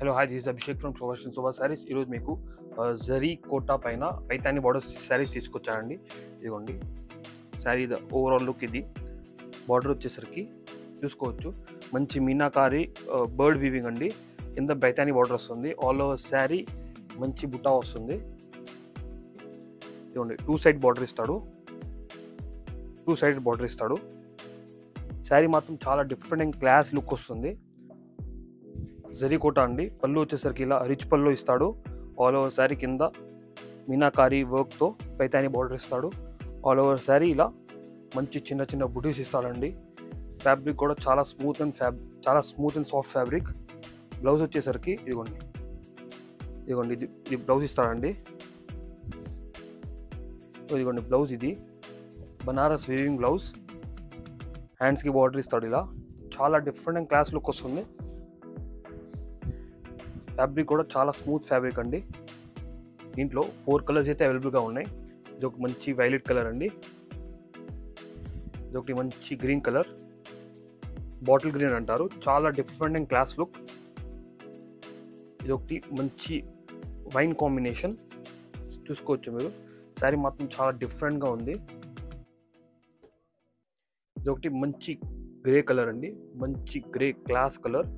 Hello hi, this is Abhishek from Shobhashan Shobha saris. ఈరోజు మీకు zari quota పైన పైతాని బార్డర్ శారీస్ తీసుకొచ్చానండి. ఇదిగోండి శారీ ఓవరాల్ లుక్ ఇది. బార్డర్ వచ్చేసరికి చూసుకోవచ్చు, మంచి మీనాకారి బర్డ్ వీవింగ్ అండి. కింద పైతాని బార్డర్ వస్తుంది. ఆల్ ఓవర్ శారీ మంచి బుటా వస్తుంది. ఇదిగోండి టూ సైడ్ బార్డర్ ఇస్తాడు. శారీ మాత్రం చాలా డిఫరెంట్ అండ్ క్లాస్ లుక్ వస్తుంది. జరీ కోటా అండి. పళ్ళు వచ్చేసరికి ఇలా రిచ్ పళ్ళు ఇస్తాడు. ఆల్ ఓవర్ శారీ కింద మీనాకారి వర్క్తో పైతాని బార్డర్ ఇస్తాడు. ఆల్ ఓవర్ శారీ ఇలా మంచి చిన్న చిన్న బుటీస్ ఇస్తాడండి. ఫ్యాబ్రిక్ కూడా చాలా smooth and soft fabric. Blouse వచ్చేసరికి ఇదిగోండి ఇది బ్లౌజ్ ఇస్తాడండి. ఇదిగోండి బ్లౌజ్ ఇది బనారస్ వీవింగ్ బ్లౌజ్. హ్యాండ్స్కి బార్డర్ ఇస్తాడు. ఇలా చాలా డిఫరెంట్ అండ్ క్లాస్ లుక్ వస్తుంది. ఫ్యాబ్రిక్ కూడా చాలా స్మూత్ ఫ్యాబ్రిక్ అండి. దీంట్లో 4 కలర్స్ అయితే అవైలబుల్గా ఉన్నాయి. ఇది ఒక మంచి వైలెట్ కలర్ అండి, ఇది ఒకటి మంచి గ్రీన్ కలర్, బాటిల్ గ్రీన్ అంటారు, చాలా డిఫరెంట్ అండ్ క్లాస్ లుక్. ఇది ఒకటి మంచి వైన్ కాంబినేషన్ చూసుకోవచ్చు మీరు. శారీ మాత్రం చాలా డిఫరెంట్గా ఉంది. ఇది ఒకటి మంచి గ్రే కలర్ అండి, మంచి గ్రే క్లాస్ కలర్.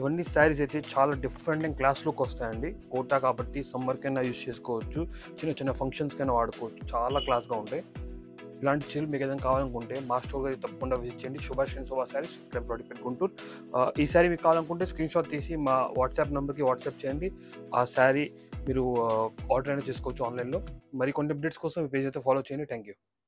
ఇవన్నీ శారీస్ అయితే చాలా డిఫరెంట్ అండ్ క్లాస్ లుక్ వస్తాయండి. కోటా కాబట్టి సమ్మర్కైనా యూజ్ చేసుకోవచ్చు, చిన్న చిన్న ఫంక్షన్స్కైనా వాడుకోవచ్చు. చాలా క్లాస్గా ఉంటాయి. ఇలాంటి చీరలు మీకు ఏదైనా కావాలనుకుంటే మా స్టోర్ గారికి తప్పకుండా విజిట్ చేయండి. శోభాషన్ శోభా శారీస్ 5 ప్రోడక్ట్ గుంటూరు. ఈ శారీ మీకు కావాలనుకుంటే స్క్రీన్ షాట్ తీసి మా వాట్సాప్ నెంబర్కి వాట్సాప్ చేయండి. ఆ శారీ మీరు ఆర్డర్ అయినా చేసుకోవచ్చు ఆన్లైన్లో. మరి కొన్ని అప్డేట్స్ కోసం ఈ పేజ్ అయితే ఫాలో చేయండి. Thank you.